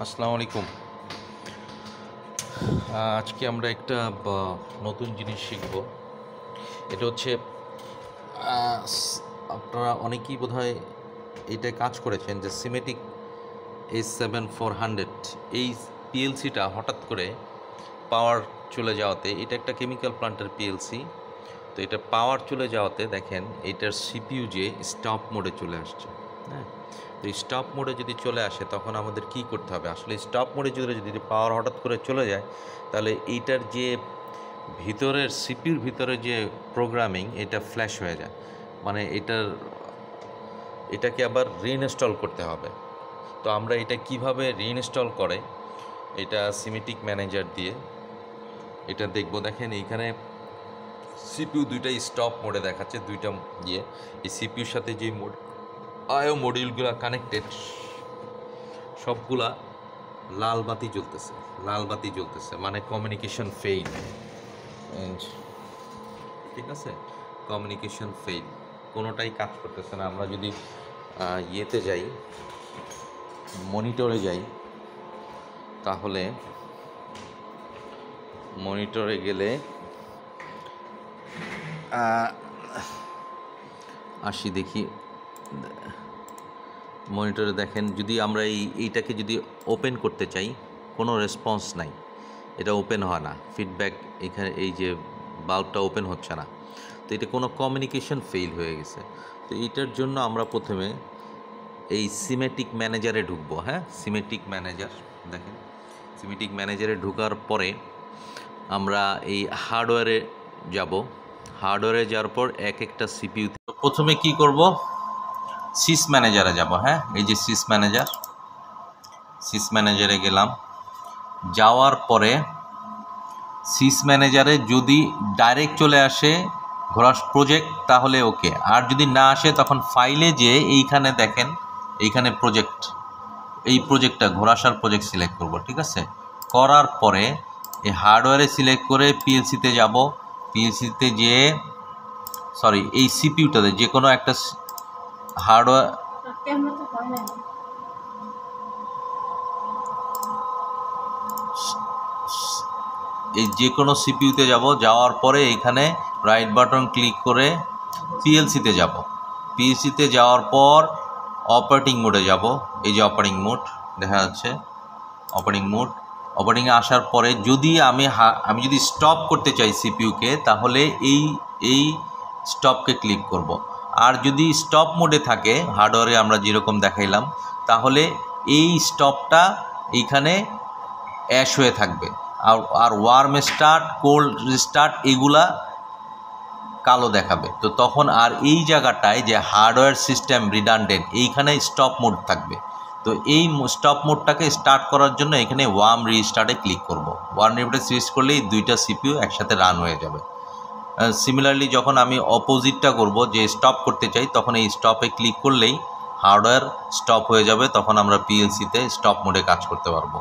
আসসালামু আলাইকুম। আজকে আমরা একটা নতুন জিনিস শিখব। এটা হচ্ছে আপনারা অনেকেই বোধহয় এইটায় কাজ করেছেন যে সিমেটিক S7400 এই পিএলসিটা হঠাৎ করে পাওয়ার চলে যাওয়াতে, এটা একটা কেমিক্যাল প্লান্টের পিএলসি। তো এটা পাওয়ার চলে যাওয়াতে দেখেন এটার সিপিইউ যে স্টপ মোডে চলে আসছে। হ্যাঁ, তো স্টপ মোডে যদি চলে আসে তখন আমাদের কি করতে হবে? আসলে স্টপ মোডে যদি পাওয়ার হঠাৎ করে চলে যায়, তাহলে এইটার যে ভিতরের সিপিইউর ভিতরে যে প্রোগ্রামিং, এটা ফ্ল্যাশ হয়ে যায়। মানে এটাকে আবার রিইনস্টল করতে হবে। তো আমরা এটা কিভাবে রিইনস্টল করে, এটা সিমেটিক ম্যানেজার দিয়ে এটা দেখব। দেখেন এইখানে সিপিইউ দুইটাই স্টপ মোডে দেখাচ্ছে, দুইটা ইয়ে। এই সিপিইউর সাথে যে আইও মডিউলগুলো কানেক্টেড, সবগুলা লাল বাতি জ্বলতেছে, মানে কমিউনিকেশন ফেইল। ঠিক আছে, কমিউনিকেশন ফেইল, কোনোটাই কাজ করতেছে না। আমরা যদি ইয়েতে যাই, মনিটরে যাই, তাহলে মনিটরে গেলে আসি, দেখি মনিটরে দেখেন, যদি আমরা এইটাকে যদি ওপেন করতে চাই, কোনো রেসপন্স নাই, এটা ওপেন হয় না, ফিডব্যাক এখানে এই যে বাল্বটা ওপেন হচ্ছে না। তো এটা কোনো কমিউনিকেশন ফেইল হয়ে গেছে। তো এইটার জন্য আমরা প্রথমে এই সিমেটিক ম্যানেজারে ঢুকবো। হ্যাঁ, সিমেটিক ম্যানেজার, দেখেন সিমেটিক ম্যানেজারে ঢোকার পরে আমরা এই হার্ডওয়্যারে যাব। হার্ডওয়্যারে যাওয়ার পর এক একটা সিপিইউ প্রথমে কি করব, সিস ম্যানেজারে যাব। হ্যাঁ, এই যে সিস ম্যানেজারে গেলাম। যাওয়ার পরে সিস ম্যানেজারে যদি ডাইরেক্ট চলে আসে ঘোরাস প্রজেক্ট, তাহলে ওকে। আর যদি না আসে তখন ফাইলে যে এইখানে দেখেন, এইখানে প্রজেক্ট, এই প্রজেক্টটা ঘোরাসার প্রজেক্ট সিলেক্ট করব। ঠিক আছে, করার পরে এই হার্ডওয়্যারে সিলেক্ট করে পিএলসিতে যাব। পিএলসিতে যে এই সিপিইউটাতে যে কোনো একটা হার্ডওয়্যার, এই যে কোনো সিপিইউতে যাব। যাওয়ার পরে এইখানে রাইট বাটন ক্লিক করে পিএলসিতে যাব। পিএলসিতে যাওয়ার পর অপারেটিং মোডে যাব। এই যে অপারেটিং মোড দেখা যাচ্ছে, অপারেটিংয়ে আসার পরে যদি আমি যদি স্টপ করতে চাই সিপিইউকে, তাহলে এই স্টপকে ক্লিক করব। আর যদি স্টপ মোডে থাকে, হার্ডওয়্যারে আমরা যেরকম দেখাইলাম, তাহলে এই স্টপটা এইখানে অ্যাশ হয়ে থাকবে। আর ওয়ার্ম স্টার্ট, কোল্ড রিস্টার্ট এগুলা কালো দেখাবে। তো তখন আর এই জায়গাটায় যে হার্ডওয়্যার সিস্টেম রিডান্ডেন্ট, এইখানে স্টপ মোড থাকবে। তো এই স্টপ মোডটাকে স্টার্ট করার জন্য এখানে ওয়ার্ম রিস্টার্টে ক্লিক করব। ওয়ার্ম রিস্টার্টে সুইচ করলেই দুইটা সিপিইউ একসাথে রান হয়ে যাবে। সিমিলারলি যখন আমি অপোজিটটা করব, যে স্টপ করতে চাই, তখন এই স্টপে ক্লিক করলেই হার্ডওয়্যার স্টপ হয়ে যাবে। তখন আমরা পিএলসিতে স্টপ মোডে কাজ করতে পারবো।